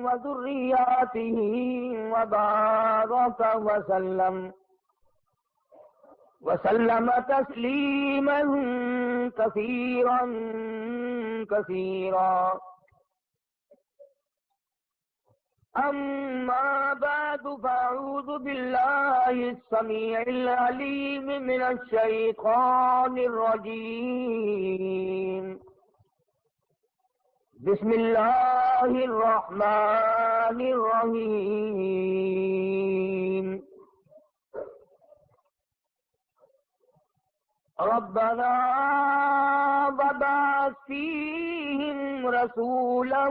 وذرياته وبارك وسلم تسليما كثيرا كثيرا. أما بعد فأعوذ بالله السميع العليم من الشيطان الرجيم. بسم الله الرحمن الرحيم. ربنا وابعث فيهم رسولا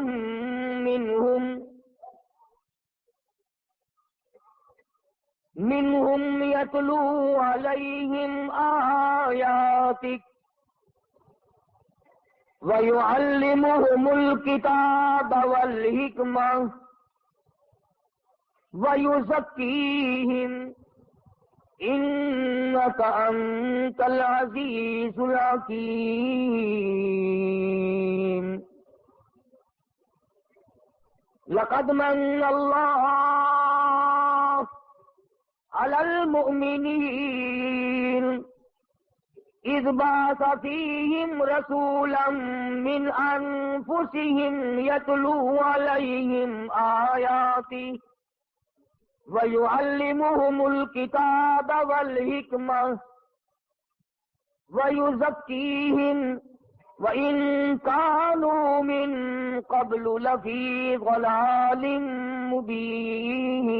منهم يتلو عليهم آياتك ويعلمهم الكتاب والحكمة ويزكيهم إنك أنت العزيز الحكيم. لقد من الله على المؤمنين إذ بعث فيهم رسولا من أنفسهم يتلو عليهم آياته ويعلمهم الكتاب والحكمة ويزكيهم وإن كانوا من قبل لفي ضلال مبين.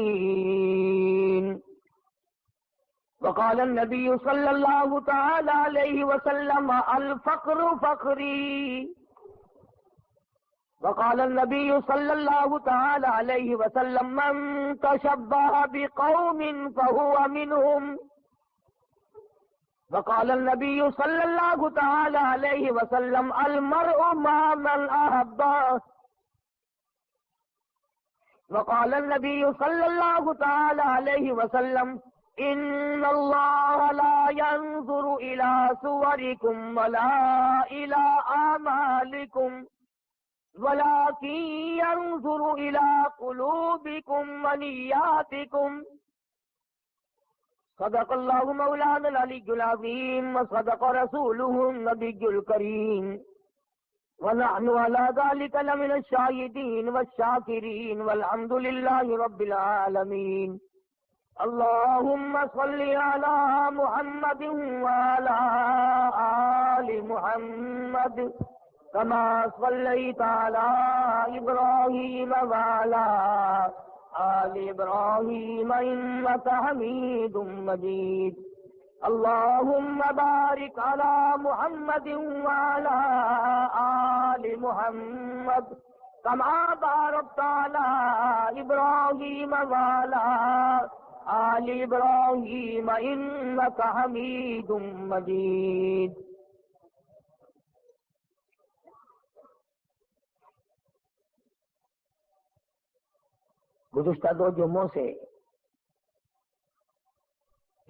وقال النبي صلى الله تعالى عليه وسلم الفقر فقري. وقال النبي صلى الله تعالى عليه وسلم من تشبه بقوم فهو منهم. وقال النبي صلى الله تعالى عليه وسلم المرء مع من أحبه. وقال النبي صلى الله تعالى عليه وسلم إن الله لا ينظر إلى صوركم ولا إلى أعمالكم ولكن ينظر إلى قلوبكم ونياتكم. صدق الله مولانا العلي العظيم وصدق رسوله النبي الكريم ونحن على ذلك لمن الشاهدين والشاكرين والحمد لله رب العالمين. اللهم صل على محمد وعلى آل محمد كما صليت على إبراهيم وعلى آل إبراهيم إنك حميد مجيد. اللهم بارك على محمد وعلى آل محمد كما باركت على إبراهيم وعلى آل إبراهيم إنك حميد مجيد. گزشتہ دو جمعوں سے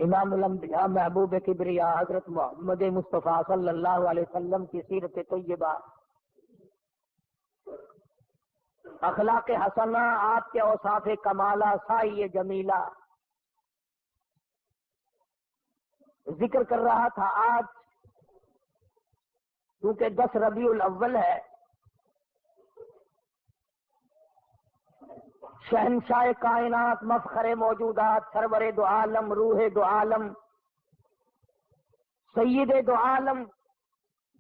امام الانبیاء محبوب کبریا حضرت محمد مصطفیٰ صلی اللہ علیہ وسلم کی سیرت طیبہ، اخلاق حسنہ، آپ کے اوصاف کمالہ، سائی جمیلہ ذکر کر رہا تھا. آج کیونکہ 10 ربیع الاول ہے، شہنشاہ کائنات، مفخر موجودات، سرور دو عالم، روح دو عالم، سید دو عالم،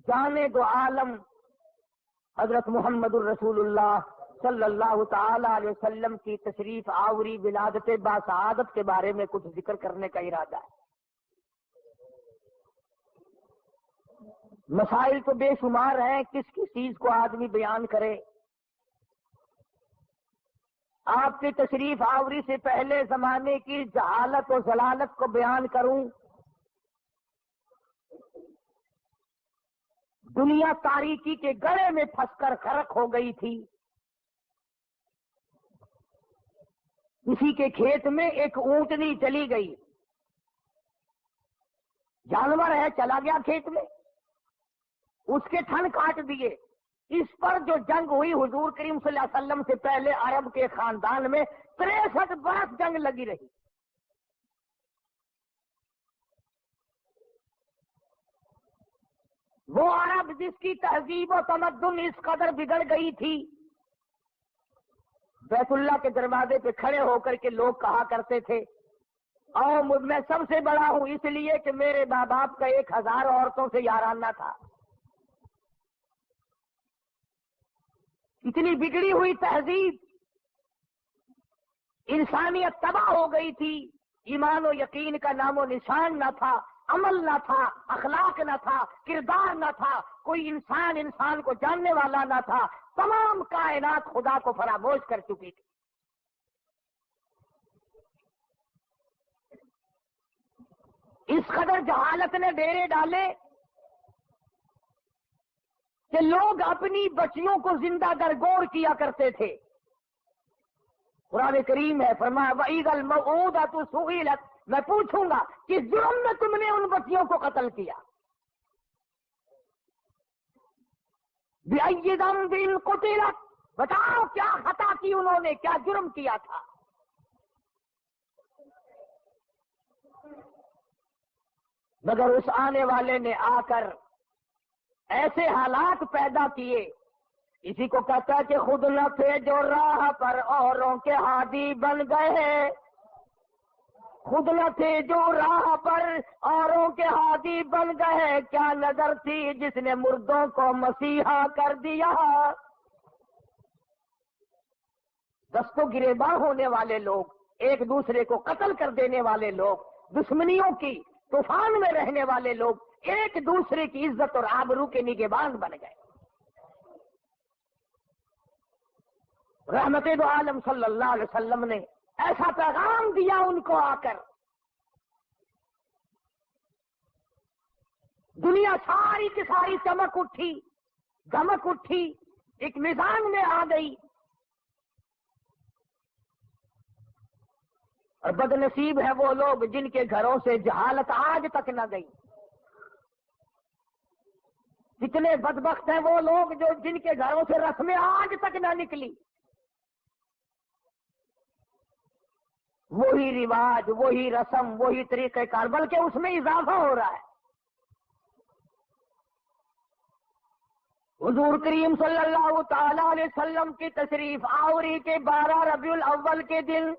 جان دو عالم، حضرت محمد الرسول اللہ صلی اللہ تعالی علیہ وسلم کی تشریف آوری ولادت باسعادت کے بارے میں کچھ ذکر کرنے کا ارادہ ہے. مسائل تو بے شمار ہیں، کس کس چیز کو آدمی بیان کرے. آپ کی تشریف آوری سے پہلے زمانے کی جہالت و ضلالت کو بیان کروں. دنیا تاریکی کے گڑھے میں پھنس کر غرق ہو گئی تھی. کسی کے کھیت میں ایک اونٹنی چلی گئی، جانور ہے چلا گیا کھیت میں، اس کے تھن کاٹ دیے، اس پر جو جنگ ہوئی حضور کریم صلی اللہ علیہ وسلم سے پہلے عرب کے خاندان میں 63 برس جنگ لگی رہی. وہ عرب جس کی تہذیب و تمدن اس قدر بگڑ گئی تھی، بیت اللہ کے دروازے پہ کھڑے ہو کر کے لوگ کہا کرتے تھے اور میں سب سے بڑا ہوں اس لیے کہ میرے ماں باپ کا 1000 عورتوں سے یارانہ تھا. اتنی بگڑی ہوئی تہذیب، انسانیت تباہ ہو گئی تھی، ایمان و یقین کا نام و نشان نہ تھا، عمل نہ تھا، اخلاق نہ تھا، کردار نہ تھا، کوئی انسان کو جاننے والا نہ تھا، تمام کائنات خدا کو فراموش کر چکی تھی. اس قدر جہالت نے ڈیرے ڈالے کہ لوگ اپنی بچیوں کو زندہ درگور کیا کرتے تھے. قرآن کریم ہے، فرمایا وَإِذَا الْمَوْءُودَةُ سُئِلَتْ، میں پوچھوں گا کس جرم میں تم نے ان بچیوں کو قتل کیا. بِأَيِّ ذَنبٍ قُتِلَتْ، بتاؤ کیا خطا کی انہوں نے، کیا جرم کیا تھا. مگر اس آنے والے نے آ کر ایسے حالات پیدا کیے، اسی کو کہتا ہے کہ خود نہ تھے جو راہ پر اوروں کے ہادی بن گئے. خود نہ تھے جو راہ پر اوروں کے ہادی بن گئے، کیا نظر تھی جس نے مردوں کو مسیحا کر دیا. دست و گریباں ہونے والے لوگ، ایک دوسرے کو قتل کر دینے والے لوگ، دشمنیوں کی طوفان میں رہنے والے لوگ ایک دوسرے کی عزت اور آبرو کے نگہبان بن گئے. رحمت دو عالم صلی اللہ علیہ وسلم نے ایسا پیغام دیا ان کو آ کر، دنیا ساری کی ساری چمک اٹھی، دمک اٹھی، ایک میدان میں آ گئی. اور بد نصیب ہے وہ لوگ جن کے گھروں سے جہالت آج تک نہ گئی. کتنے بدبخت ہیں وہ لوگ جو جن کے گھروں سے رسمیں آج تک نہ نکلی. وہی رواج، وہی رسم، وہی طریقہ کار، بلکہ اس میں اضافہ ہو رہا ہے. حضور کریم صلی اللہ تعالی علیہ وسلم کی تشریف آوری کے 12 ربیع الاول کے دن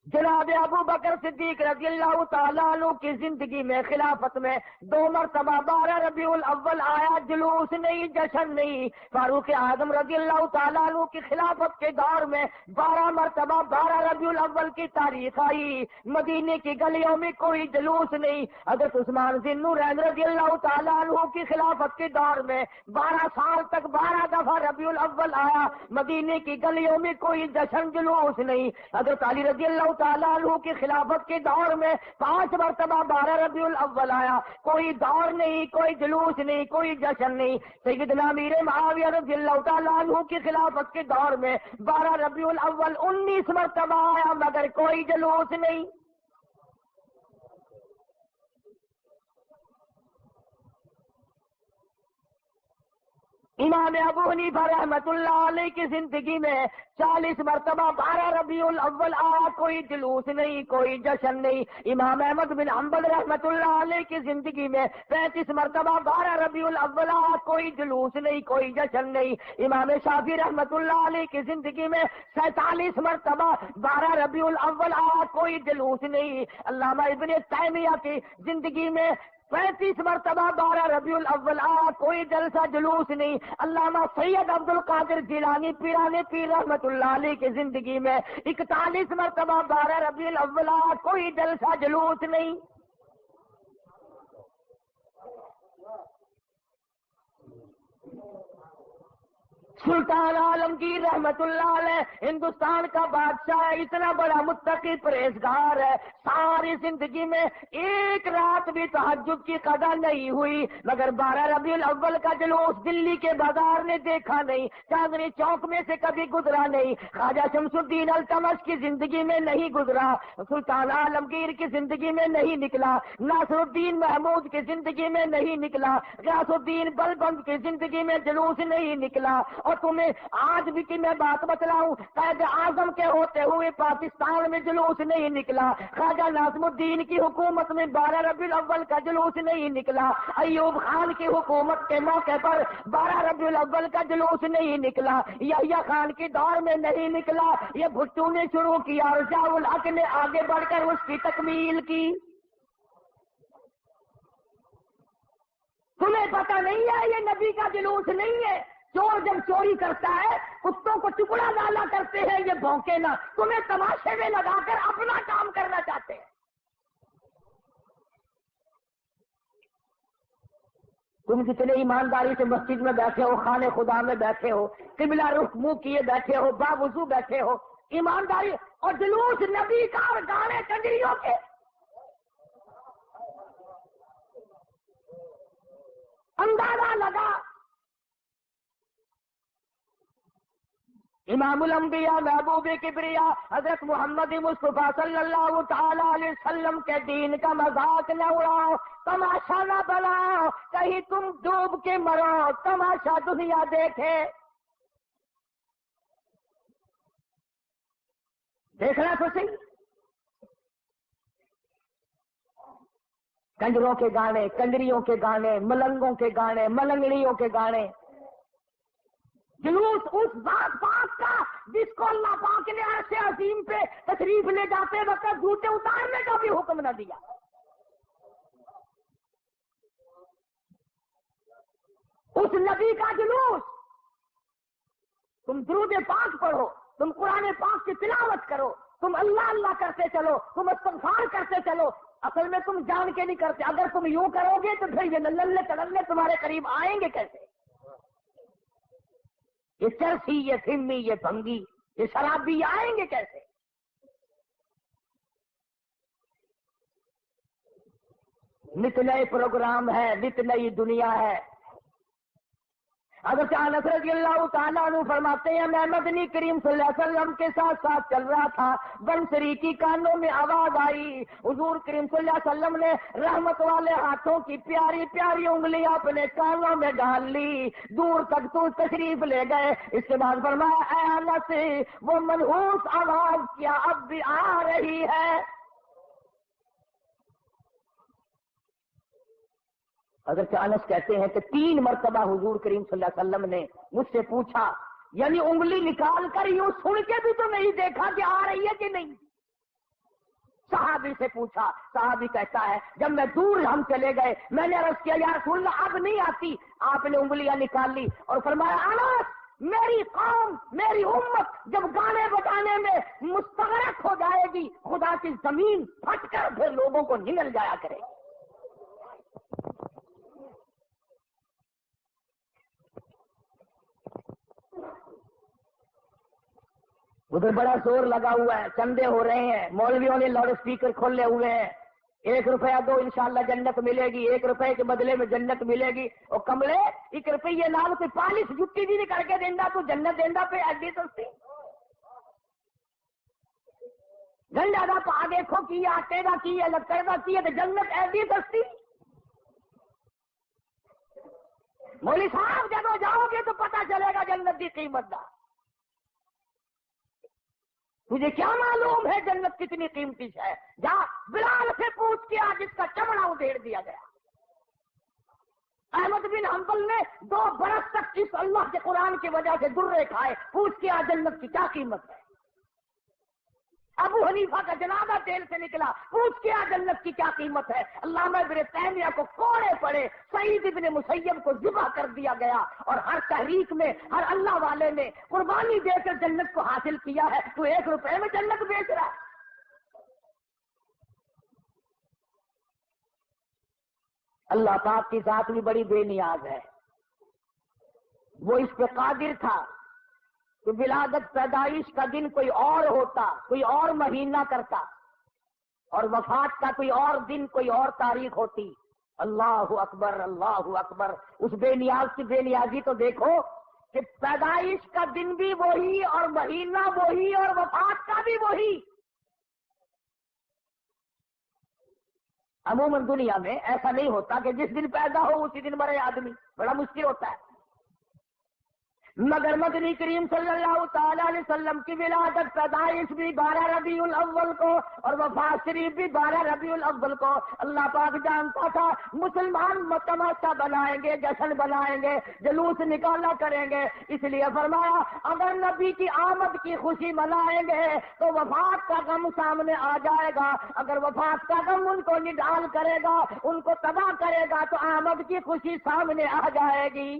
جناب ابو بکر صدیق رضی اللہ تعالیٰ عنہ کی زندگی میں، خلافت میں 2 مرتبہ 12 ربیع الاول آیا. جلوس نہیں، جشن نہیں. فاروق اعظم رضی اللہ تعالیٰ عنہ کی خلافت کے دور میں 12 مرتبہ 12 ربیع الاول کی تاریخ آئی. مدینے کی گلیوں میں کوئی جلوس نہیں. حضرت عثمان ذی النورین رضی اللہ تعالیٰ عنہ کی خلافت کے دور میں 12 سال تک 12 دفعہ ربیع الاول آیا. مدینے کی گلیوں میں کوئی جشن جلوس نہیں. حضرت علی رضی اللہ تعالیٰ عنہ کی خلافت کے دور میں 5 مرتبہ 12 ربیع الاول آیا. کوئی دور نہیں، کوئی جلوس نہیں، کوئی جشن نہیں. سیدنا امیر معاویہ رضی اللہ تعالیٰ عنہ کی خلافت کے دور میں 12 ربیع الاول 19 مرتبہ آیا، مگر کوئی جلوس نہیں. امام ابو حنیفہ رحمت اللہ علیہ کی زندگی میں 40 مرتبہ 12 ربیع الاول آیا، کوئی جلوس نہیں، کوئی جشن نہیں. امام احمد بن حنبل رحمت اللہ علیہ کی زندگی میں 35 مرتبہ 12 ربیع الاول آیا، کوئی جلوس نہیں، کوئی جشن نہیں. امام شافعی رحمت اللہ علیہ کی زندگی میں 47 مرتبہ 12 ربیع الاول آیا، کوئی جلوس نہیں. علامہ ابن تیمیہ کی زندگی میں 35 مرتبہ 12 ربیع الاول آیا، کوئی جلسہ جلوس نہیں. علامہ سید عبد القادر جیلانی پیران پیر رحمت اللہ علیہ کی زندگی میں 41 مرتبہ 12 ربیع الاول آیا، کوئی جلسہ جلوس نہیں. سلطان عالمگیر رحمت اللہ علیہ ہندوستان کا بادشاہ ہے، اتنا بڑا متقی پرہیزگار ہے، ساری زندگی میں ایک رات بھی تہجد کی قضا نہیں ہوئی، مگر 12 ربیع الاول کا جلوس دلی کے بازار نے دیکھا نہیں، چاندنی چوک میں سے کبھی گزرا نہیں، خواجہ شمس الدین التمش کی زندگی میں نہیں گزرا، سلطان عالمگیر کی زندگی میں نہیں نکلا، ناصر الدین محمود کی زندگی میں نہیں نکلا، غیاث الدین بلبند کی زندگی میں جلوس نہیں نکلا۔ اور تمہیں آج بھی کہ میں بات بتلاؤں، قائد اعظم کے ہوتے ہوئے پاکستان میں جلوس نہیں نکلا، خواجہ ناظم الدین کی حکومت میں 12 ربیع الاول کا جلوس نہیں نکلا، ایوب خان کی حکومت کے موقع پر 12 ربیع الاول کا جلوس نہیں نکلا، یحییٰ خان کی دور میں نہیں نکلا، یہ بھٹو نے شروع کیا اور ضیاء الحق نے آگے بڑھ کر اس کی تکمیل کی۔ تمہیں پتہ نہیں ہے یہ نبی کا جلوس نہیں ہے؟ چور جب چوری کرتا ہے کتوں کو ٹکڑا ڈالا کرتے ہیں، یہ بھونکے نہ، تمہیں تماشے میں لگا کر اپنا کام کرنا چاہتے ہیں۔ تم جتنے ایمانداری سے مسجد میں بیٹھے ہو، خانے خدا میں بیٹھے ہو، قبلہ رخ منہ کیے بیٹھے ہو، باوضو بیٹھے ہو، ایمانداری اور جلوس نبی کا اور گانے کنجریوں کے، اندازہ لگا۔ امام الانبیاء محبوب کبریا حضرت محمد مصطفیٰ صلی اللہ تعالی علیہ وسلم کے دین کا مذاق نہ اڑاؤ، تماشا نہ بناؤ، کہیں تم ڈوب کے مرو، تماشا دنیا دیکھے۔ دیکھنا تو صحیح، کنجروں کے گانے، کنجریوں کے گانے، ملنگوں کے گانے، ملنگڑیوں کے گانے، جلوس اس ذات پاک کا جس کو اللہ پاک نے عرش عظیم پہ تشریف لے جاتے وقت جوتے اتارنے کا بھی حکم نہ دیا۔ اس نبی کا جلوس، تم درود پاک پڑھو، تم قرآن پاک کی تلاوت کرو، تم اللہ اللہ کرتے چلو، تم استغفار کرتے چلو، اصل میں تم جان کے نہیں کرتے۔ اگر تم یوں کرو گے تو پھر یہ نلے تللے تمہارے قریب آئیں گے کیسے؟ یہ چرسی، یہ سمی، یہ بھنگی، یہ شرابی آئیں گے کیسے؟ نت نئے پروگرام ہے، نت نئی دنیا ہے۔ حضرت انس رضی اللہ تعالیٰ عنہ فرماتے ہیں میں مدنی کریم صلی اللہ علیہ وسلم کے ساتھ ساتھ چل رہا تھا، بنسری کی کانوں میں آواز آئی، حضور کریم صلی اللہ علیہ وسلم نے رحمت والے ہاتھوں کی پیاری پیاری انگلیاں اپنے کانوں میں ڈال لی، دور تک تو تشریف لے گئے۔ اس کے بعد فرمایا اے انس، وہ منحوس آواز کیا اب بھی آ رہی ہے؟ حضرت انس کہتے ہیں کہ 3 مرتبہ حضور کریم صلی اللہ علیہ وسلم نے مجھ سے پوچھا، یعنی انگلی نکال کر یوں سن کے بھی تو نہیں دیکھا کہ آ رہی ہے کہ نہیں۔ صحابی سے پوچھا، صحابی کہتا ہے جب میں دور ہم چلے گئے میں نے عرض کیا یا رسول اللہ اب نہیں آتی، آپ نے انگلیاں نکال لی اور فرمایا انس میری قوم میری امت جب گانے بجانے میں مستغرق ہو جائے گی خدا کی زمین پھٹ کر پھر لوگوں کو نگل جایا کرے گی۔ ادھر بڑا زور لگا ہوا ہے، چندے ہو رہے ہیں، مولویوں نے لاؤڈ اسپیکر کھولے ہوئے ہیں، 1 روپیہ دو انشاءاللہ جنت ملے گی، 1 روپے کے بدلے میں جنت ملے گی۔ اور کملے 1 روپیے نال کوئی پالش جتی بھی نہیں کر کے دینا تو جنت دینا پہ ایڈی سستی گنڈا کا پا دیکھو کی آٹے کا کی ہے، لکڑ کا کی ہے تو جنت ایڈی سستی۔ مولوی صاحب جب جاؤ گے تو پتہ چلے گا جنت کی قیمت کا۔ تجھے کیا معلوم ہے جنت کتنی قیمتی ہے؟ جا بلال سے پوچھ کے آج اس کا چمڑا ادھیڑ دیا گیا۔ احمد بن حنبل نے 2 برس تک اس اللہ کے قرآن کی وجہ سے درے کھائے، پوچھ کے آج جنت کی کیا قیمت ہے۔ ابو حنیفہ کا جنازہ جیل سے نکلا، پوچھ کے آج جنت کی کیا قیمت ہے۔ علامہ ابن تیمیہ کو کوڑے پڑے، سعید ابن مسیب کو ذبح کر دیا گیا، اور ہر تحریک میں ہر اللہ والے نے قربانی دے کر جنت کو حاصل کیا ہے، تو 1 روپے میں جنت بیچ رہا ہے۔ اللہ پاک کی ذات بھی بڑی بے نیاز ہے، وہ اس پہ قادر تھا کہ ولادت پیدائش کا دن کوئی اور ہوتا، کوئی اور مہینہ کرتا، اور وفات کا کوئی اور دن، کوئی اور تاریخ ہوتی، اللہ اکبر اللہ اکبر، اس بے نیاز کی بے نیازی تو دیکھو کہ پیدائش کا دن بھی وہی اور مہینہ وہی اور وفات کا بھی وہی۔ عموماً دنیا میں ایسا نہیں ہوتا کہ جس دن پیدا ہو اسی دن مرے آدمی، بڑا مشکل ہوتا ہے، مگر مدنی کریم صلی اللہ تعالی علیہ وسلم کی ولادت، پیدائش بھی 12 ربیع الاول کو اور وفات شریف بھی 12 ربیع الاول کو۔ اللہ پاک جانتا تھا مسلمان تماشا بنائیں گے، جشن بنائیں گے، جلوس نکالا کریں گے، اس لیے فرمایا اگر نبی کی آمد کی خوشی منائیں گے تو وفات کا غم سامنے آ جائے گا، اگر وفات کا غم ان کو نڈال کرے گا، ان کو تباہ کرے گا تو آمد کی خوشی سامنے آ جائے گی۔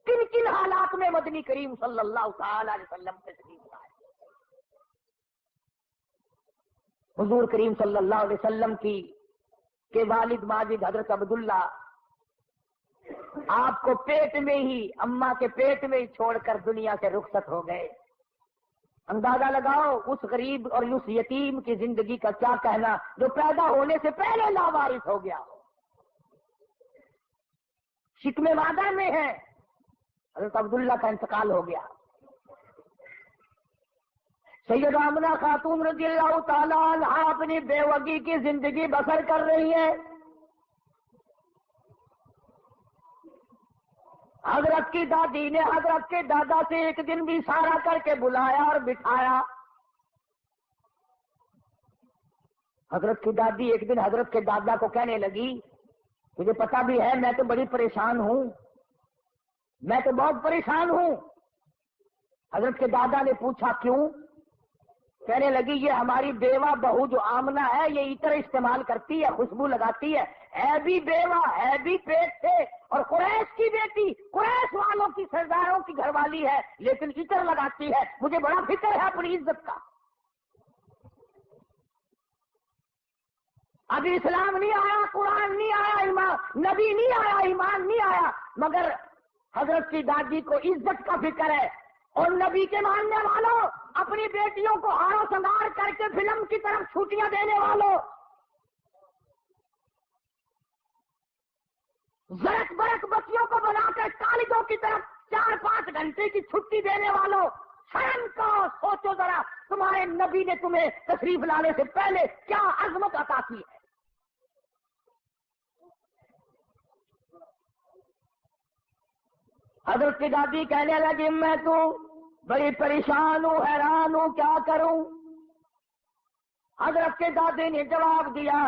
کن کن حالات میں مدنی کریم صلی اللہ تعالی علیہ وسلم تشریف لائے؟ حضور کریم صلی اللہ علیہ وسلم کے والد ماجد حضرت عبداللہ آپ کو پیٹ میں ہی، اماں کے پیٹ میں ہی چھوڑ کر دنیا سے رخصت ہو گئے۔ اندازہ لگاؤ اس غریب اور اس یتیم کی زندگی کا کیا کہنا جو پیدا ہونے سے پہلے لاوارث ہو گیا۔ شکم وعدہ میں ہے، حضرت عبداللہ کا انتقال ہو گیا۔ سیدہ آمنہ خاتون رضی اللہ تعالیٰ عنہ اپنی بیوگی کی زندگی بسر کر رہی ہے۔ حضرت کی دادی نے حضرت کے دادا سے ایک دن بھی اشارہ کر کے بلایا اور بٹھایا۔ حضرت کی دادی ایک دن حضرت کے دادا کو کہنے لگی مجھے پتا بھی ہے میں تو بڑی پریشان ہوں، میں تو بہت پریشان ہوں۔ حضرت کے دادا نے پوچھا کیوں؟ کہنے لگی یہ ہماری بیوہ بہو جو آمنہ ہے یہ عطر استعمال کرتی ہے، خوشبو لگاتی ہے بھی بیوہ ہے بھی پیٹ سے اور قریش کی بیٹی، قریش والوں کی سرداروں کی گھر والی ہے لیکن عطر لگاتی ہے، مجھے بڑا فکر ہے اپنی عزت کا۔ ابھی اسلام نہیں آیا، قرآن نہیں آیا، ایمان نبی نہیں آیا، ایمان نہیں آیا، مگر حضرت کی دادی کو عزت کا فکر ہے۔ اور نبی کے ماننے والوں، اپنی بیٹیوں کو ہار و سنگار کر کے فلم کی طرف چھٹیاں دینے والوں، زرک برک بچیوں کو بنا کر کالجوں کی طرف 4-5 گھنٹے کی چھٹی دینے والوں، شرم کا سوچو ذرا تمہارے نبی نے تمہیں تشریف لانے سے پہلے کیا عظمت عطا کی ہے۔ حضرت کی دادی کہنے لگی میں تو بڑی پریشان ہوں، حیران ہوں، کیا کروں؟ حضرت کے دادی نے جواب دیا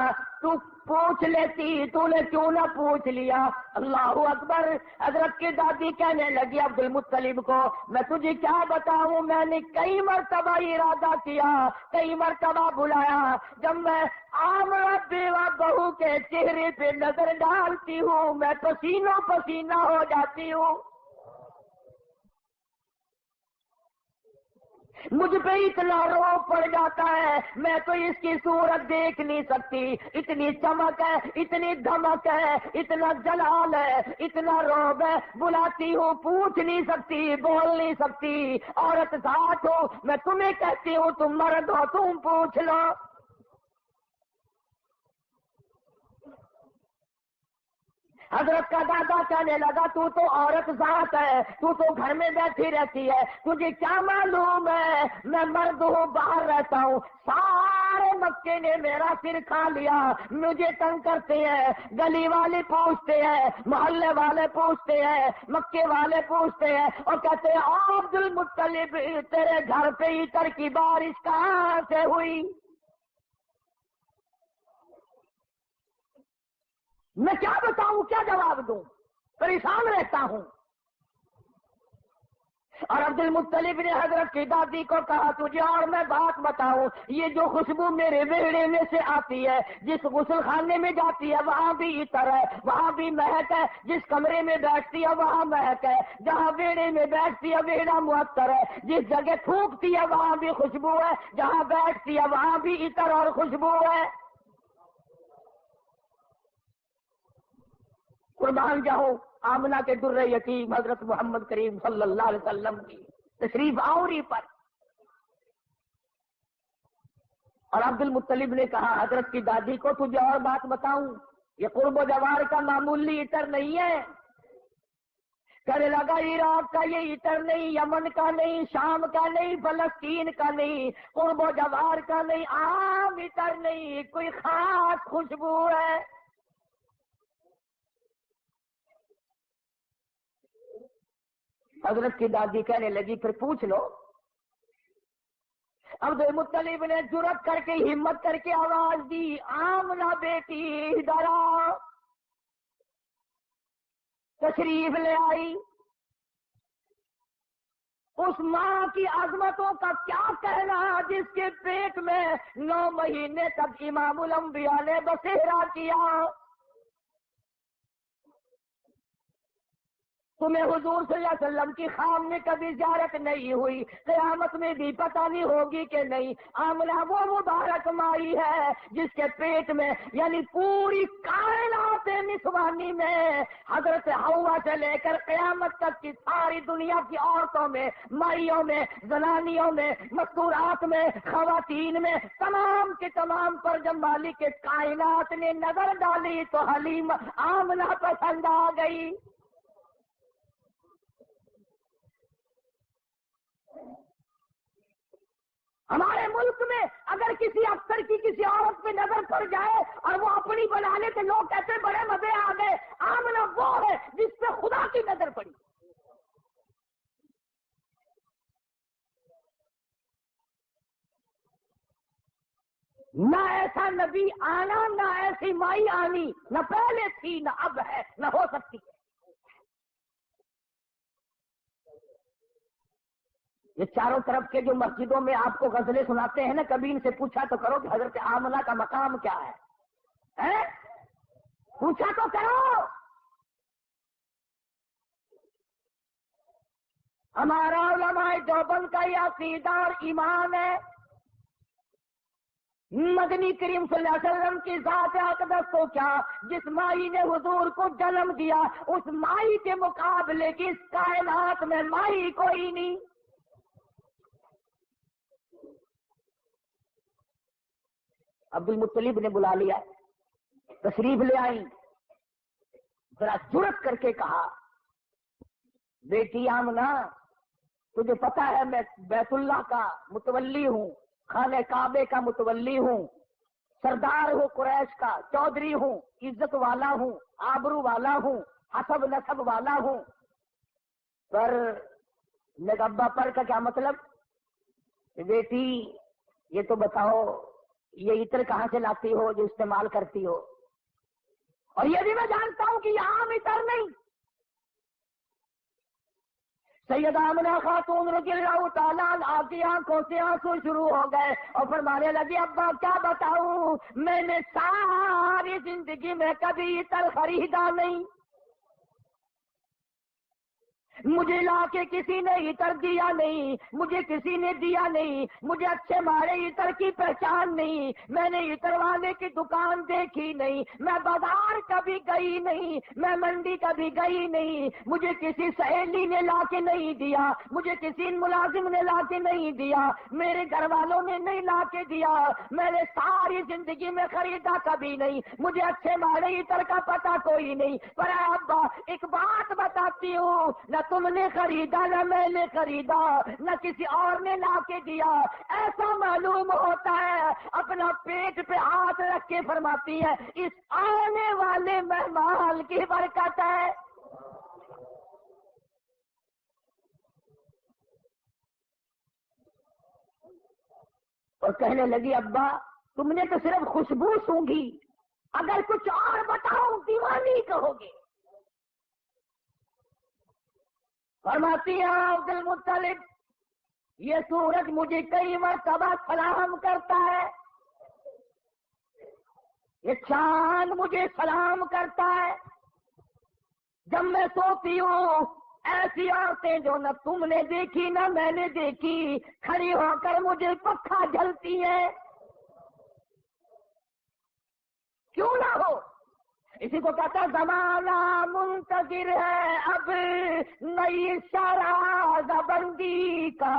تو پوچھ لیتی، تو نے کیوں نہ پوچھ لیا؟ اللہ اکبر۔ حضرت کی دادی کہنے لگی عبد المطلب کو میں تجھے کیا بتاؤں، میں نے کئی مرتبہ ارادہ کیا، کئی مرتبہ بلایا، جب میں آمنہ بیوہ بہو کے چہرے پہ نظر ڈالتی ہوں میں پسینوں پسینہ ہو جاتی ہوں، مجھ پہ اتنا روب پڑ جاتا ہے، میں تو اس کی صورت دیکھ نہیں سکتی، اتنی چمک ہے، اتنی دھمک ہے، اتنا جلال ہے، اتنا روب ہے، بلاتی ہوں پوچھ نہیں سکتی، بول نہیں سکتی، عورت ذات ہو، میں تمہیں کہتی ہوں تم مرد ہو، تم پوچھ لو۔ حضرت کا دادا کہنے لگا تو عورت ذات ہے، تو گھر میں بیٹھی رہتی ہے، تجھے کیا معلوم ہے میں مرد ہوں، باہر رہتا ہوں، سارے مکے نے میرا سر کھا لیا، مجھے تنگ کرتے ہیں، گلی والے پوچھتے ہیں، محلے والے پوچھتے ہیں، مکے والے پوچھتے ہیں اور کہتے ہیں عبد المطلب تیرے گھر پہ عطر کی بارش کہاں سے ہوئی؟ میں کیا بتاؤں، کیا جواب دوں، پریشان رہتا ہوں۔ اور عبد المطلب نے حضرت کی دادی کو کہا تجھے اور میں بات بتاؤں، یہ جو خوشبو میرے ویڑے میں سے آتی ہے، جس غسل خانے میں جاتی ہے وہاں بھی عطر ہے، وہاں بھی مہک ہے، جس کمرے میں بیٹھتی ہے وہاں مہک ہے، جہاں ویڑے میں بیٹھتی ہے ویڑا معطر ہے، جس جگہ تھوکتی ہے وہاں بھی خوشبو ہے، جہاں بیٹھتی ہے وہاں بھی عطر اور خوشبو ہے۔ قربان جاؤں آمنہ کے در یتیم حضرت محمد کریم صلی اللہ علیہ وسلم کی تشریف آوری پر. اور عبد المطلب نے کہا حضرت کی دادی کو تجھے اور بات بتاؤں، یہ قرب و جوار کا معمولی عطر نہیں ہے. کہنے لگا عراق کا یہ عطر نہیں، یمن کا نہیں، شام کا نہیں، فلسطین کا نہیں، قرب و جوار کا نہیں، عام عطر نہیں، کوئی خاص خوشبو ہے. حضرت کی دادی کہنے لگی پھر پوچھ لو. عبد المطلب نے جرأت کر کے ہمت کر کے آواز دی، آمنہ بیٹی ادھر آ. تشریف لے آئی. اس ماں کی عظمتوں کا کیا کہنا جس کے پیٹ میں 9 مہینے تک امام الانبیاء نے بسیرا کیا. تمہیں حضور صلی اللہ علیہ وسلم کی خام میں کبھی زیارت نہیں ہوئی، قیامت میں بھی پتہ نہیں ہوگی کہ نہیں. آمنہ وہ مبارک مائی ہے جس کے پیٹ میں یعنی پوری کائنات نسوانی میں حضرت حوا سے لے کر قیامت تک کی ساری دنیا کی عورتوں میں، مائیوں میں، زنانیوں میں، مستورات میں، خواتین میں، تمام کے تمام پر جب مالک کائنات نے نظر ڈالی تو حلیم آمنہ پسند آ گئی. ہمارے ملک میں اگر کسی افسر کی کسی عورت پہ نظر پڑ جائے اور وہ اپنی بنا لے تو لوگ کہتے بڑے مزے آ گئے. آمنہ وہ ہے جس پہ خدا کی نظر پڑی. نہ ایسا نبی آنا، نہ ایسی مائی آنی، نہ پہلے تھی نہ اب ہے نہ ہو سکتی ہے. یہ چاروں طرف کے جو مسجدوں میں آپ کو غزلیں سناتے ہیں نا، کبھی ان سے پوچھا تو کرو کہ حضرت آمنہ کا مقام کیا ہے؟ پوچھا تو کرو. ہمارا علماء دیوبند کا یہ عقیدہ اور ایمان ہے. مدنی کریم صلی اللہ علیہ وسلم کی ذات اقدس کو کیا، جس مائی نے حضور کو جنم دیا اس مائی کے مقابلے کی اس کائنات میں مائی کوئی نہیں. عبد المطلب نے بلا لیا، تشریف لے آئی. ذرا جرأت کر کے کہا بیٹی آمنہ تجھے پتا ہے میں بیت اللہ کا متولی ہوں، خانہ کعبے کا متولی ہوں، سردار ہوں قریش کا، چودھری ہوں، عزت والا ہوں، آبرو والا ہوں، حسب نسب والا ہوں. پر نگبا پر کا کیا مطلب؟ بیٹی یہ تو بتاؤ یہ عطر کہاں سے لاتی ہو جو استعمال کرتی ہو؟ اور یہ بھی میں جانتا ہوں کہ یہ عام عطر نہیں. سیدہ آمنہ خاتون رضی اللہ تعالیٰ عنہا کی آنکھوں سے آنسو شروع ہو گئے اور فرمانے لگی ابا کیا بتاؤں، میں نے ساری زندگی میں کبھی عطر خریدا نہیں، مجھے لا کے کسی نے عطر دیا نہیں، مجھے کسی نے دیا نہیں، مجھے اچھے مارے عطر کی پہچان نہیں، میں نے عطر والے کی دکان دیکھی نہیں، میں بازار کبھی گئی نہیں، میں منڈی کبھی گئی نہیں، مجھے کسی سہیلی نے لا کے نہیں دیا، مجھے کسی ملازم نے لا کے نہیں دیا، میرے گھر والوں نے نہیں لا کے دیا، میں نے ساری زندگی میں خریدا کبھی نہیں، مجھے اچھے مارے عطر کا پتہ کوئی نہیں. پر ابا ایک بات بتاتی ہوں، نہ تم نے خریدا نہ میں نے خریدا نہ کسی اور نے لا کے دیا. ایسا معلوم ہوتا ہے اپنا پیٹ پہ ہاتھ رکھ کے فرماتی ہے اس آنے والے مہمان کی برکت ہے. اور کہنے لگی ابا تم نے تو صرف خوشبو سونگھی، اگر کچھ اور بتاؤ دیوانی کہو گے. فرماتی ہے عبد المطلب یہ سورج مجھے کئی مرتبہ سلام کرتا ہے، یہ چاند مجھے سلام کرتا ہے، جب میں سوتی ہوں ایسی عورتیں جو نہ تم نے دیکھی نہ میں نے دیکھی کھڑی ہو کر مجھے پکھا جھلتی ہیں. کیوں نہ ہو اسی کو کہتا ہے زمانہ منتظر ہے اب نئی شرح بندی کا،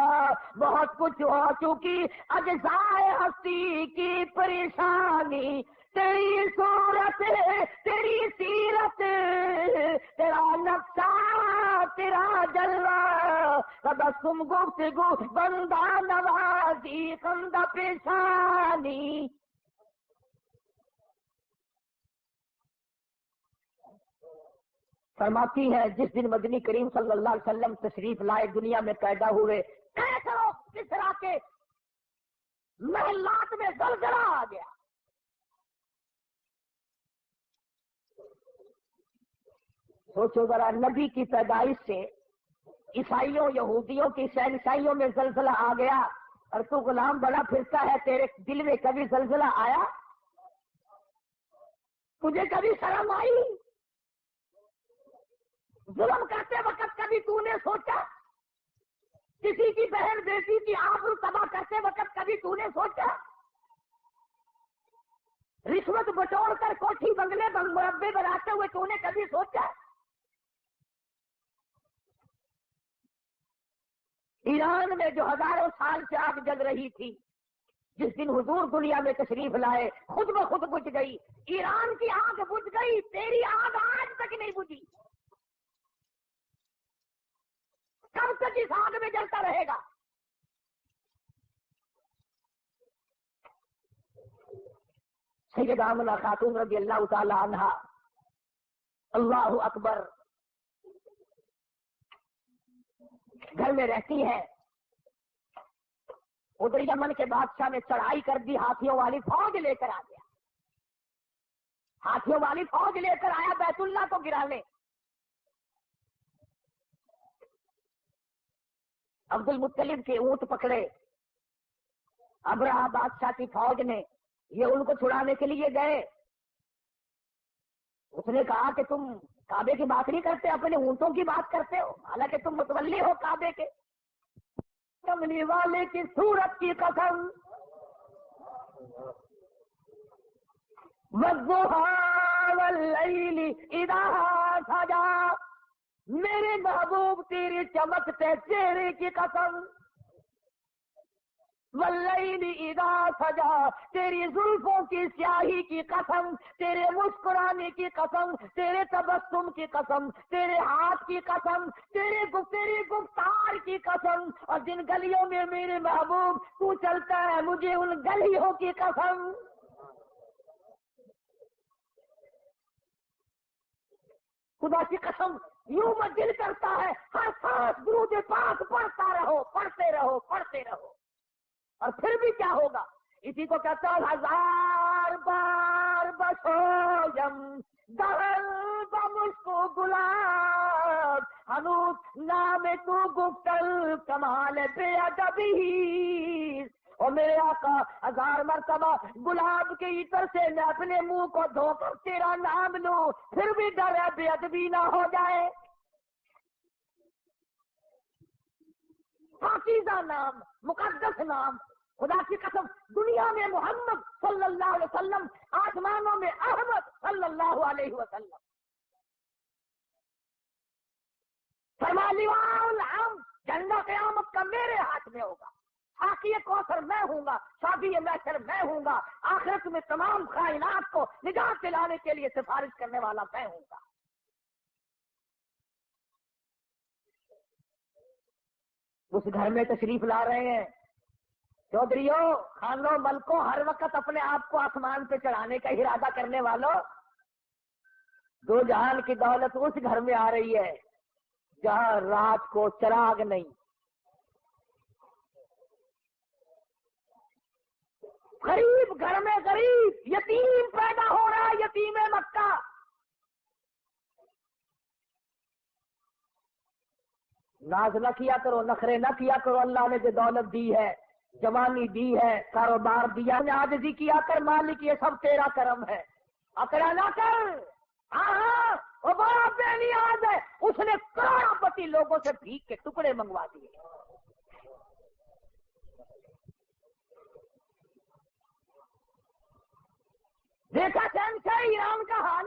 بہت کچھ ہو چکی اجزائے ہستی کی پریشانی، تیری صورت تیری سیرت تیرا نقشہ تیرا جلوہ، تبسم گفتگو بندہ نوازی خندہ پیشانی۔ فرماتی ہے جس دن مدنی کریم صلی اللہ علیہ وسلم تشریف لائے دنیا میں پیدا ہوئے، کسرا کے محلات میں زلزلہ آ گیا۔ سوچو ذرا، نبی کی پیدائش سے عیسائیوں یہودیوں کی شہنشاہیوں میں زلزلہ آ گیا، اور تو غلام بڑا پھرتا ہے، تیرے دل میں کبھی زلزلہ آیا؟ تجھے کبھی شرم آئی؟ ظلم کرتے وقت کبھی تو نے سوچا؟ کسی کی بہن بیٹی کی آبرو تباہ کرتے وقت کبھی تو نے سوچا؟ رشوت بٹور کر کوٹھی بنگلے مربے بناتے ہوئے تو نے کبھی سوچا؟ ایران میں جو ہزاروں سال سے آگ جل رہی تھی، جس دن حضور دنیا میں تشریف لائے خود بخود بجھ گئی۔ ایران کی آگ بجھ گئی، تیری آگ آج تک نہیں بجھی۔ کب تک اس آگ میں جلتا رہے گا؟ سیدہ آمنہ خاتون رضی اللہ تعالی عنہا، اللہ اکبر، گھر میں رہتی ہے، ادھر یمن کے بادشاہ نے چڑھائی کر دی، ہاتھیوں والی فوج لے کر آ گیا، ہاتھیوں والی فوج لے کر آیا بیت اللہ کو گرانے۔ عبد المطلب کے اونٹ پکڑے، ابرہہ بادشاہ کی فوج نے، یہ ان کو چھڑانے کے لیے گئے۔ اس نے کہا کہ تم کعبے کی بات نہیں کرتے، اپنے اونٹوں کی بات کرتے ہو، حالانکہ تم متولی ہو کعبے کے۔ کملی والے کی صورت کی قسم، والضحیٰ واللیل اذا سجا، میرے محبوب تیرے چمکتے چہرے کی قسم، واللیل اذا سجا، تیری زلفوں کی سیاہی کی قسم، تیرے مسکرانے کی قسم، تیرے تبسم کی قسم، تیرے ہاتھ کی قسم، تیری گفتار کی قسم، اور جن گلیوں میں میرے محبوب تو چلتا ہے مجھے ان گلیوں کی قسم۔ خدا کی قسم، یوں میں دل کرتا ہے ہر سانس درود پاک پڑھتا رہو، پڑھتے رہو، پڑھتے رہو، اور پھر بھی کیا ہوگا؟ اسی کو کہتا ہے ہزار بار بسویم دہل بمشکو گلاب، ہنوز نام تو گفتل کمال بے ادبی، اور میرے آقا ہزار مرتبہ گلاب کے عطر سے میں اپنے منہ کو دھو کر تیرا نام لوں، پھر بھی ڈر ہے بے ادبی نہ ہو جائے۔ پاکیزہ نام، مقدس نام، خدا کی قسم، دنیا میں محمد صلی اللہ علیہ وسلم، آسمانوں میں احمد صلی اللہ علیہ وسلم۔ فرما لواء الحمد، جھنڈا قیامت کا میرے ہاتھ میں ہوگا، حاکی کوثر میں ہوں گا، شافی محشر میں ہوں گا، آخرت میں تمام کائنات کو نجات دلانے کے لیے سفارش کرنے والا میں ہوں گا۔ اس گھر میں تشریف لا رہے ہیں چودھریوں، خانوں، ملکوں، ہر وقت اپنے آپ کو آسمان پہ چڑھانے کا ارادہ کرنے والوں، دو جہان کی دولت اس گھر میں آ رہی ہے جہاں رات کو چراغ نہیں۔ غریب گھر میں غریب یتیم پیدا ہو رہا ہے، یتیم مکہ۔ ناز نہ کیا کرو، نخرے نہ کیا کرو، اللہ نے جو دولت دی ہے، جوانی دی ہے، کاروبار دیا، عاجزی کیا کر، مالک یہ سب تیرا کرم ہے، اکڑا نہ کر۔ ہاں وہ بڑا بے نیاز ہے، اس نے کروڑوں پتی لوگوں سے بھیک کے ٹکڑے منگوا دیے۔ دیکھا شہنشاہ ایران کا حال،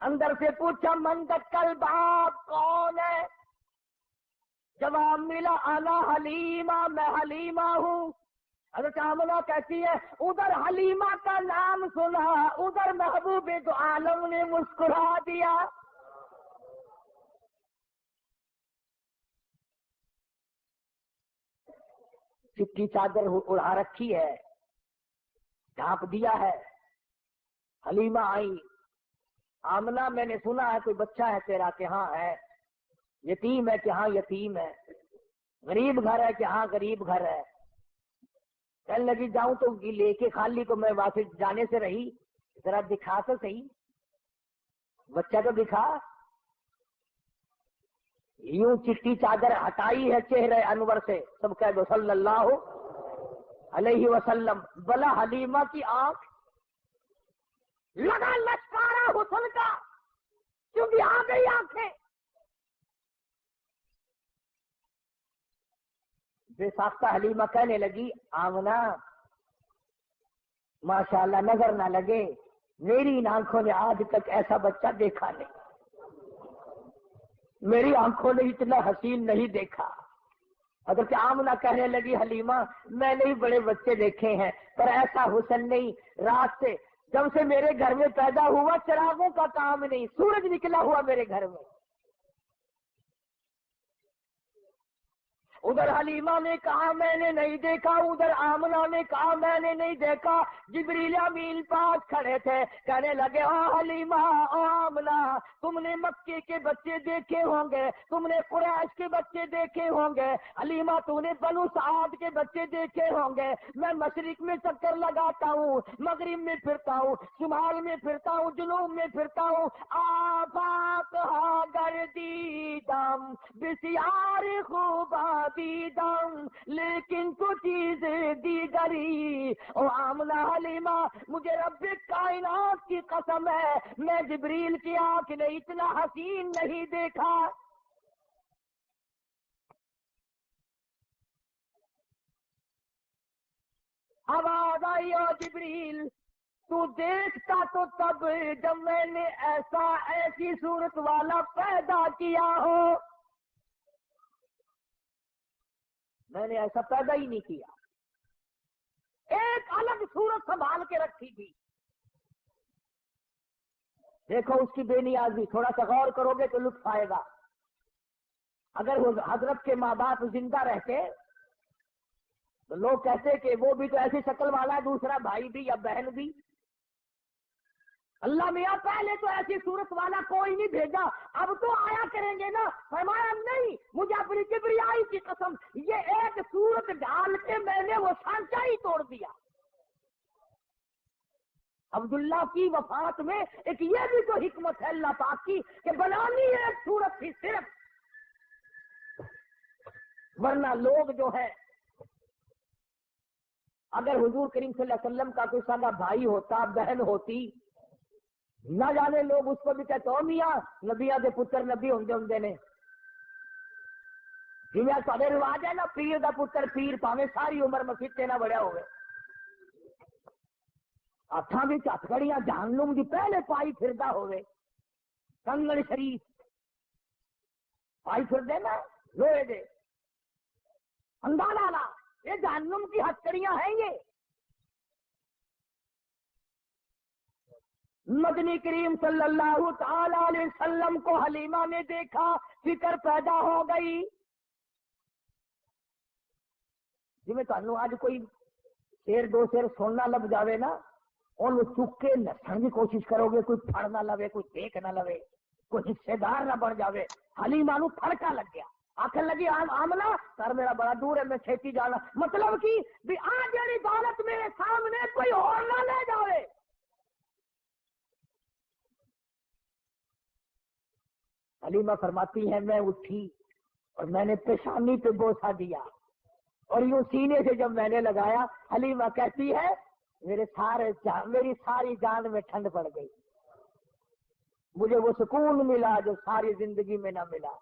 اندر سے پوچھا من دکل باب، کون ہے؟ جواب ملا انا حلیمہ، میں حلیمہ ہوں۔ حضرت آمنہ کہتی ہے ادھر حلیمہ کا نام سنا، ادھر محبوب دو عالم نے مسکرا دیا۔ چٹی چادر اڑا رکھی ہے، ڈھانپ دیا ہے۔ حلیمہ آئی، آمنہ میں نے سنا ہے کوئی بچہ ہے تیرا کہ ہاں ہے، یتیم ہے کہ ہاں یتیم ہے، غریب گھر ہے کہ ہاں غریب گھر ہے۔ کہنے لگی جاؤں تو لے کے خالی کو میں واپس جانے سے رہی، ذرا دکھا تو صحیح، بچہ تو دکھا۔ یوں چٹی چادر ہٹائی ہے چہرے انور سے، سب کہہ دو صلی اللہ علیہ وسلم۔ بلا حلیمہ کی آنکھ لگا لشکارا حسن کا، کیونکہ آ گئی آنکھیں۔ بے ساختہ حلیمہ کہنے لگی آمنہ ماشاءاللہ نظر نہ لگے، میری ان آنکھوں نے آج تک ایسا بچہ دیکھا نہیں، میری آنکھوں نے اتنا حسین نہیں دیکھا۔ حضرت آمنہ کہنے لگی حلیمہ میں نے بڑے بچے دیکھے ہیں پر ایسا حسن نہیں، رات سے جب سے میرے گھر میں پیدا ہوا چراغوں کا کام نہیں، سورج نکلا ہوا میرے گھر میں۔ ادھر حلیمہ نے کہا میں نے نہیں دیکھا، ادھر آمنہ نے کہا میں نے نہیں دیکھا۔ جبریل امین پاس کھڑے تھے، کہنے لگے او حلیمہ او آمنہ تم نے مکے کے بچے دیکھے ہوں گے، تم نے قریش کے بچے دیکھے ہوں گے، حلیمہ تو نے بنو سعد کے بچے دیکھے ہوں گے۔ میں مشرق میں چکر لگاتا ہوں، مغرب میں پھرتا ہوں، شمال میں پھرتا ہوں، جنوب میں پھرتا ہوں، آفاق ہا گردیدم بسیار خوبا دیدم لیکن تو چیزیں دیگری۔ او آمنہ حلیمہ مجھے رب کائنات کی قسم ہے میں جبریل کی آنکھ نے اتنا حسین نہیں دیکھا۔ آواز آئی او جبریل تو دیکھتا تو تب جب میں نے ایسی صورت والا پیدا کیا ہو، میں نے ایسا پیدا ہی نہیں کیا، ایک الگ صورت سنبھال کے رکھی تھی۔ دیکھو اس کی بے نیازی، تھوڑا سا غور کرو گے تو لطف آئے گا۔ اگر حضرت کے ماں باپ زندہ رہتے تو لوگ کہتے کہ وہ بھی تو ایسی شکل والا ہے، دوسرا بھائی بھی یا بہن بھی۔ اللہ میاں پہلے تو ایسی صورت والا کوئی نہیں بھیجا، اب تو آیا کریں گے نا۔ فرمایا نہیں، مجھے اپنی کبریائی کی قسم یہ ایک صورت ڈال کے میں نے وہ سانچہ ہی توڑ دیا۔ عبداللہ کی وفات میں ایک یہ بھی تو حکمت ہے اللہ پاک کی کہ بنانی ایک صورت تھی صرف، ورنہ لوگ جو ہے اگر حضور کریم صلی اللہ علیہ وسلم کا کوئی سگا بھائی ہوتا، بہن ہوتی، نہ جانے لوگ اس کو بھی کہتے ہو میاں نبیاں دے پتر نبی ہوندے نے، جنہیں سارے رواج ہے نا پیر دا پتر پیر پاویں ساری عمر مسیتے نہ بڑھیا ہوئے، ہاتھاں وچ ہتھکڑیاں جہنم دی پہلے پائی پھردا ہوئے، کنگن شریف پائی پھردے نا لوہے دے، اندازہ لا یہ جہنم کی ہتھکڑیاں ہیں۔ یہ مدنی کریم صلی اللہ تعالی علیہ وسلم کو حلیمہ نے دیکھا، فکر پیدا ہو گئی۔ جی میں تمہیں آج کوئی شیر دو شیر سننا لگ جاوے نا، ان چک کے نسن کی کوشش کرو گے، کوئی پھڑ نہ لوے، کوئی دیکھ نہ لوے، کوئی حصے دار نہ بن جاوے۔ حلیمہ نو پھڑکا لگ گیا، آخر لگی آمنہ سر میرا بڑا دور ہے، میں چھیتی جانا، مطلب کی بھی آج جڑی دولت میرے سامنے کوئی اور نہ لے جاوے۔ حلیمہ فرماتی ہے میں اٹھی اور میں نے پیشانی پہ بوسہ دیا اور یوں سینے سے جب میں نے لگایا، حلیمہ کہتی ہے میری ساری جان میں ٹھنڈ پڑ گئی، مجھے وہ سکون ملا جو ساری زندگی میں نہ ملا۔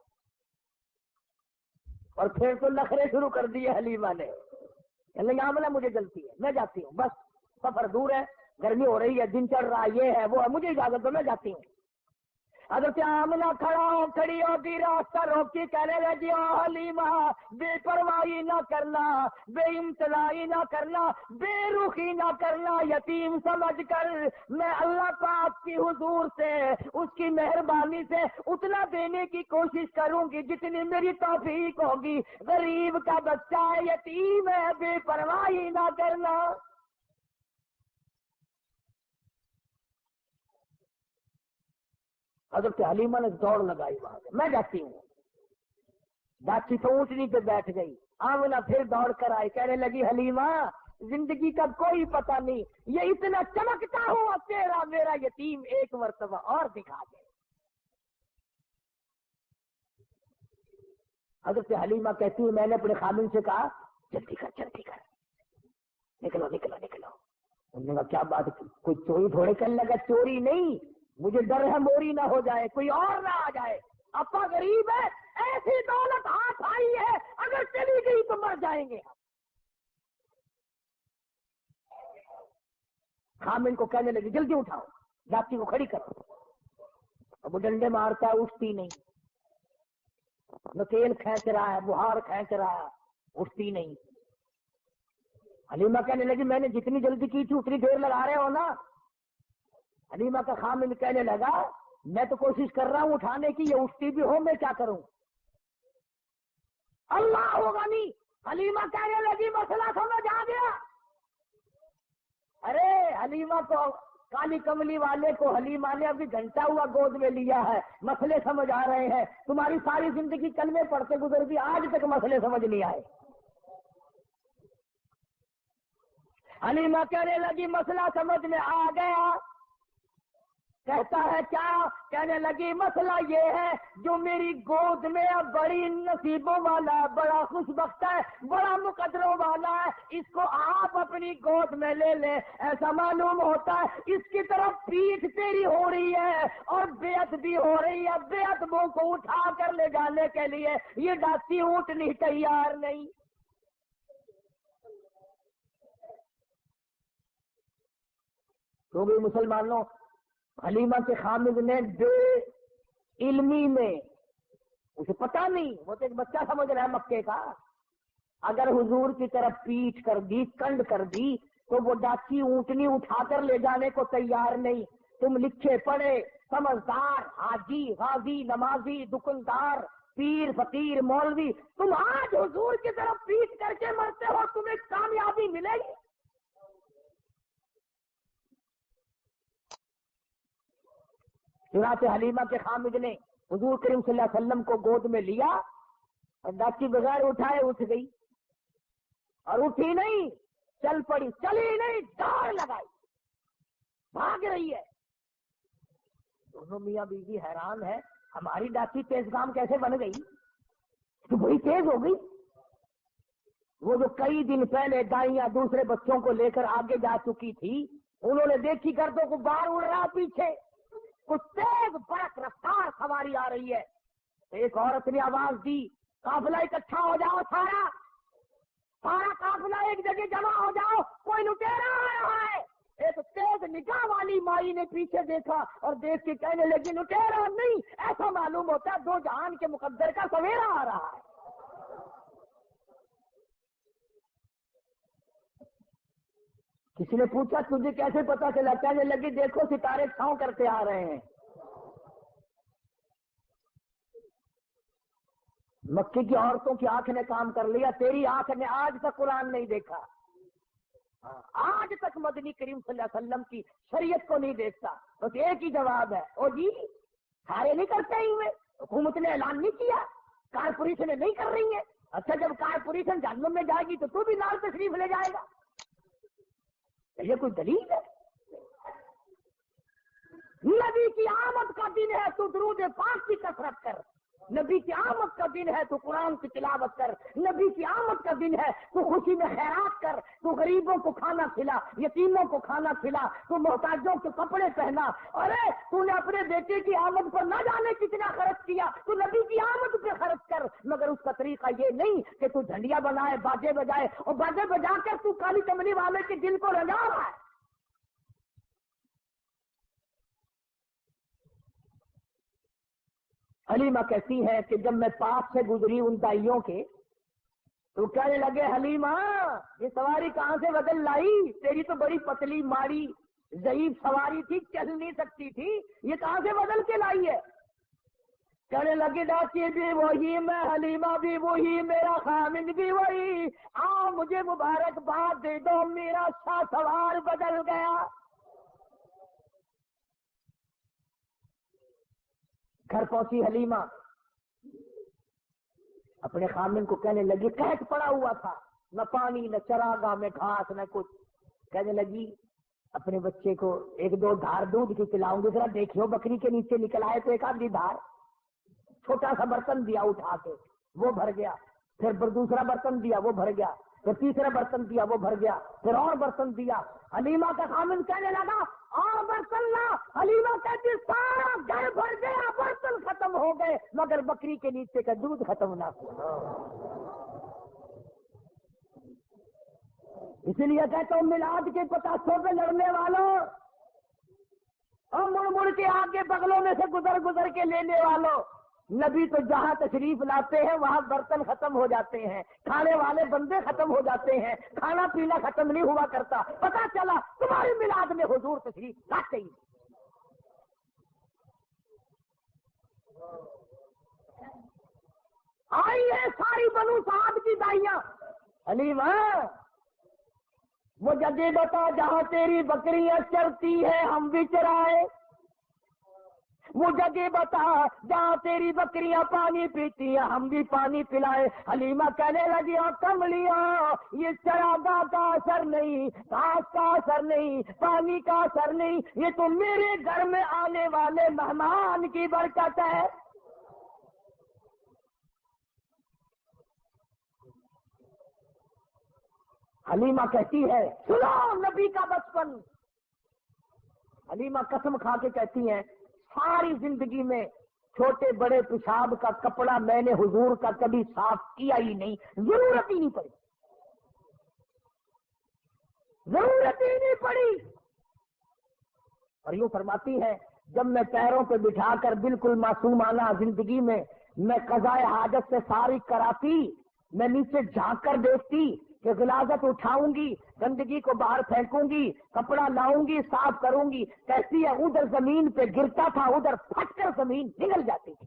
اور پھر تو نخرے شروع کر دیے حلیمہ نے، آمنہ مجھے جلتی ہے میں جاتی ہوں، بس سفر دور ہے، گرمی ہو رہی ہے، دن چڑھ رہا ہے، یہ ہے وہ ہے، مجھے اجازت دو میں جاتی ہوں۔ حضرت آمنہ کھڑی ہوگی، راستہ روکی، کہنے لگی او حلیمہ بے پرواہی نہ کرنا، بے امتناعی نہ کرنا، بے رخی نہ کرنا، یتیم سمجھ کر میں اللہ پاک کی حضور سے، اس کی مہربانی سے اتنا دینے کی کوشش کروں گی جتنی میری توفیق ہوگی، غریب کا بچہ ہے، یتیم ہے، بے پرواہی نہ کرنا۔ حضرت حلیمہ نے دوڑ لگائی وہاں سے، میں جاتی ہوں، جاتی تو اونٹنی پہ بیٹھ گئی۔ آمنہ پھر دوڑ کر آئی، کہنے لگی حلیمہ زندگی کا کوئی پتہ نہیں، یہ اتنا چمکتا ہوا تیرا میرا یتیم ایک مرتبہ اور دکھا دے۔ حضرت حلیمہ کہتی ہے میں نے اپنے خامن سے کہا جلدی کر نکلو نکلو نکلو۔ انہوں نے کہا کیا بات، کوئی چوری تھوڑے کرنے لگا؟ چوری نہیں، مجھے ڈر ہے موری نہ ہو جائے، کوئی اور نہ آ جائے، اپا غریب ہے، ایسی دولت ہاتھ آئی ہے اگر چلی گئی تو مر جائیں گے۔ خامن کو کہنے لگی جلدی اٹھاؤ، لاٹھی کو کھڑی کرو۔ اب وہ ڈنڈے مارتا ہے، اٹھتی نہیں، نکیل کھینچ رہا ہے، بہار کھینچ رہا ہے، اٹھتی نہیں۔ حلیمہ کہنے لگی میں نے جتنی جلدی کی تھی اتنی دیر لگا رہے ہو نا۔ حلیمہ کا خامن کہنے لگا میں تو کوشش کر رہا ہوں اٹھانے کی، یہ اٹھتی بھی ہو، میں کیا کروں؟ اللہ ہوگا نہیں۔ حلیمہ کہنے لگی مسئلہ سمجھ آ گیا۔ ارے حلیمہ کو، کالی کملی والے کو حلیمہ نے ابھی گھنٹہ ہوا گود میں لیا ہے، مسئلے سمجھ آ رہے ہیں، تمہاری ساری زندگی کلمے پڑھتے گزر گئی، آج تک مسئلے سمجھ نہیں آئے۔ حلیمہ کہنے لگی مسئلہ سمجھ میں آ گیا۔ کہتا ہے کیا؟ کہنے لگی مسئلہ یہ ہے جو میری گود میں اب بڑی نصیبوں والا ہے، بڑا خوش بخت ہے، بڑا مقدروں والا ہے، اس کو آپ اپنی گود میں لے لیں۔ ایسا معلوم ہوتا ہے اس کی طرف پیٹھ تیری ہو رہی ہے اور بیعت بھی ہو رہی ہے، بیعت وہ کو اٹھا کر لے جانے کے لیے یہ ڈاکی اونٹنی تیار نہیں۔ تو بھی مسلمانوں، حلیمہ کے خامد نے بے علمی میں، اسے پتا نہیں، وہ تو ایک بچہ سمجھ رہا ہے مکے کا، اگر حضور کی طرف پیٹھ کر دی، کنڈ کر دی تو وہ ڈاکی اونٹنی اٹھا کر لے جانے کو تیار نہیں۔ تم لکھے پڑھے سمجھدار حاجی غازی نمازی دکاندار پیر فقیر مولوی، تم آج حضور کی طرف پیٹھ کر کے مرتے ہو، تمہیں کامیابی ملے گی؟ چنانچہ حلیمہ کے خامد نے حضور کریم صلی اللہ علیہ وسلم کو گود میں لیا اور ڈاکی بغیر اٹھائے اٹھ گئی، اور اٹھی نہیں، چل پڑی، چلی نہیں، دوڑ لگائی، بھاگ رہی ہے۔ دونوں میاں بیوی حیران ہے، ہماری ڈاکی تیز کام کیسے بن گئی، تو بڑی تیز ہو گئی۔ وہ جو کئی دن پہلے دائیاں دوسرے بچوں کو لے کر آگے جا چکی تھی، انہوں نے دیکھی گردوں کو باہر اڑ رہا پیچھے، کچھ تیز برق رفتار سواری آ رہی ہے۔ ایک عورت نے آواز دی قافلہ اکٹھا ہو جاؤ، سارا قافلہ ایک جگہ جمع ہو جاؤ، کوئی لٹیرا آ رہا ہے۔ ایک تیز نگاہ والی مائی نے پیچھے دیکھا اور دیکھ کے کہنے لگی لٹیرا نہیں، ایسا معلوم ہوتا ہے دو جہان کے مقدر کا سویرا آ رہا ہے۔ کسی نے پوچھا تجھے کیسے پتا چلا؟ کہنے لگی دیکھو ستارے چھاؤں کرتے آ رہے ہیں۔ مکے کی عورتوں کی آنکھ نے کام کر لیا، تیری آنکھ نے آج تک قرآن نہیں دیکھا، آج تک مدنی کریم صلی اللہ علیہ وسلم کی شریعت کو نہیں دیکھتا۔ بس ایک ہی جواب ہے، او جی سارے نہیں کرتے ہی ہوئے، حکومت نے اعلان نہیں کیا، کارپوریشن نہیں کر رہی ہے۔ اچھا جب کارپوریشن جہنم میں جائے گی تو تو بھی نال تشریف لے جائے گا؟ یہ کوئی دلیل ہے؟ نبی کی آمد کا دن ہے تو درود پاک کی کثرت کر، نبی کی آمد کا دن ہے تو قرآن کی تلاوت کر، نبی کی آمد کا دن ہے تو خوشی میں خیرات کر، تو غریبوں کو کھانا کھلا، یتیموں کو کھانا کھلا، تو محتاجوں کے کپڑے پہنا۔ ارے تو نے اپنے بیٹے کی آمد پر نہ جانے کتنا خرچ کیا، تو نبی کی آمد پہ خرچ کر، مگر اس کا طریقہ یہ نہیں کہ تو جھنڈیاں بنائے، باجے بجائے، اور باجے بجا کر تو کالی کملی والے کے دل کو رجا رہا ہے۔ حلیمہ کہتی ہے کہ جب میں پاس سے گزری ان دائیوں کے تو کہنے لگے حلیمہ یہ سواری کہاں سے بدل لائی؟ تیری تو بڑی پتلی ماری ضعیف سواری تھی، چل نہیں سکتی تھی، یہ کہاں سے بدل کے لائی ہے؟ کہنے لگے ڈاچی بھی وہی، میں حلیمہ بھی وہی، میرا خامد بھی وہی، مجھے مبارکباد دے دو، میرا سوار بدل گیا۔ گھر پہنچی حلیمہ، اپنے خامن کو کہنے لگی، قحط پڑا ہوا تھا، نہ پانی نہ چراگاہ میں گھاس نہ کچھ، کہنے لگی اپنے بچے کو ایک دو دھار دودھ کی پلاؤں گی، ذرا دیکھو بکری کے نیچے نکل آئے تو ایک آدھی دھار۔ چھوٹا سا برتن دیا اٹھا کے، وہ بھر گیا، پھر دوسرا برتن دیا وہ بھر گیا، پھر تیسرا برتن دیا وہ بھر گیا، پھر اور برتن دیا۔ حلیمہ کا خامن کہنے لگا اور برتن لا، حلیمہ کہتی سارا گھر بھر گیا، برتن ختم ہو گئے مگر بکری کے نیچے کا دودھ ختم نہ ہوا۔ اسی لیے کہتا ہوں میلاد کے پتاسوں پہ لڑنے والوں اور مڑ مڑ کے آگے بغلوں میں سے گزر گزر کے لینے والوں، نبی تو جہاں تشریف لاتے ہیں وہاں برتن ختم ہو جاتے ہیں، کھانے والے بندے ختم ہو جاتے ہیں، کھانا پینا ختم نہیں ہوا کرتا۔ پتا چلا تمہاری میلاد میں حضور تشریف لاتے ہی۔ آئی ہے ساری بنو سعد کی دائیاں، حلیمہ وہ جگہ بتا جہاں تیری بکریاں چرتی ہے ہم بھی چرائے، وہ جگہ بتا جہاں تیری بکریاں پانی پیتی ہیں ہم بھی پانی پلائے۔ حلیمہ کہنے لگی کملیاں یہ چراگاہ کا اثر نہیں، گھاس کا اثر نہیں، پانی کا اثر نہیں، یہ تو میرے گھر میں آنے والے مہمان کی برکت ہے۔ حلیمہ کہتی ہے سنو نبی کا بچپن، حلیمہ قسم کھا کے کہتی ہیں ساری زندگی میں چھوٹے بڑے پیشاب کا کپڑا میں نے حضور کا کبھی صاف کیا ہی نہیں، ضرورت ہی نہیں پڑی، ضرورت ہی نہیں پڑی۔ اور یوں فرماتی ہے جب میں پیروں پہ بٹھا کر بالکل معصومانہ زندگی میں قضائے حاجت سے فارغ کراتی، میں نیچے جھانک کر دیکھتی کہ غلاظت اٹھاؤں گی، گندگی کو باہر پھینکوں گی، کپڑا لاؤں گی، صاف کروں گی، کیسی ہے ادھر زمین پہ گرتا تھا، ادھر پھٹ کر زمین نگل جاتی تھی۔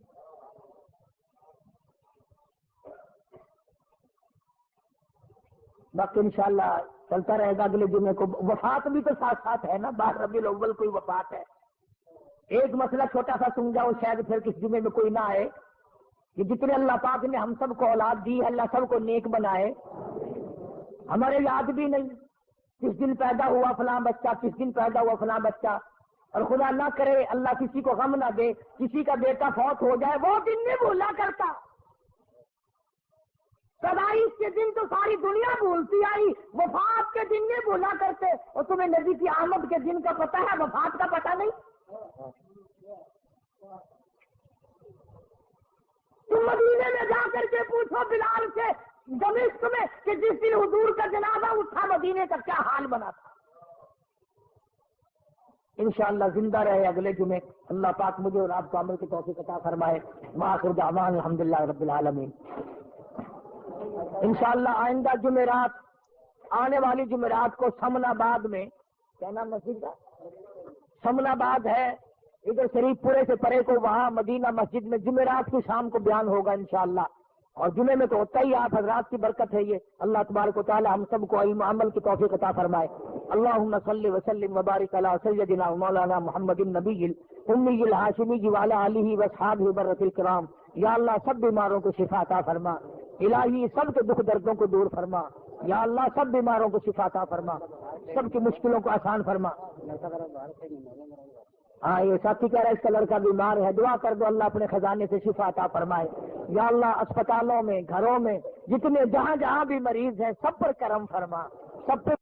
باقی انشاءاللہ چلتا رہے گا اگلے جمعے کو۔ وفات بھی تو ساتھ ساتھ ہے نا، 12 ربیع الاول کوئی وفات ہے۔ ایک مسئلہ چھوٹا سا سمجھاؤ، شاید پھر کس جمعے میں کوئی نہ آئے، کہ جتنے اللہ پاک نے ہم سب کو اولاد دی ہے اللہ سب کو نیک بنائے، ہمارے یاد بھی نہیں کس دن پیدا ہوا فلاں بچہ، کس دن پیدا ہوا فلاں بچہ، اور خدا نہ کرے اللہ کسی کو غم نہ دے کسی کا بیٹا فوت ہو جائے، وہ دن نہیں بھولا کرتا۔ پیدائش کے دن تو ساری دنیا بھولتی آئی، وفات کے دن نہیں بھولا کرتے۔ اور تمہیں نبی کی آمد کے دن کا پتہ ہے، وفات کا پتہ نہیں؟ تم مدینے میں جا کر کے پوچھو بلال سے دمشق میں کہ جس دن حضور کا جنازہ اٹھا مدینے کا کیا حال بنا تھا۔ انشاءاللہ زندہ رہے اگلے جمعے، اللہ پاک مجھے اور آپ کو عمل کی توفیق عطا فرمائے۔ وآخر دعوانا الحمدللہ رب العالمین۔ انشاءاللہ آئندہ جمعرات، آنے والی جمعرات کو سمن آباد میں، کیا نام مسجد کا؟ سمن آباد ہے ادھر شریف پورے سے پرے کو، وہاں مدینہ مسجد میں جمعرات کی شام کو بیان ہوگا انشاءاللہ۔ اور جمعے میں تو ہوتا ہی، آپ حضرات کی برکت ہے یہ۔ اللہ تبارک و تعالی ہم سب کو علم عمل کی توفیق عطا فرمائے۔ اللہم صلی وسلم وبارک علی سیدنا مولانا محمد النبی الامی الہاشمی وعلی آلہ واصحابہ برۃ الکرام۔ یا اللہ سب بیماروں کو شفا عطا فرما، الہی سب کے دکھ دردوں کو دور فرما، یا اللہ سب بیماروں کو شفا عطا فرما، سب کی مشکلوں کو آسان فرما۔ ہاں یہ ساتھی کہہ رہا ہے اس کا لڑکا بیمار ہے، دعا کر دو اللہ اپنے خزانے سے شفا عطا فرمائے۔ یا اللہ اسپتالوں میں، گھروں میں جتنے جہاں جہاں بھی مریض ہیں سب پر کرم فرما، سب پہ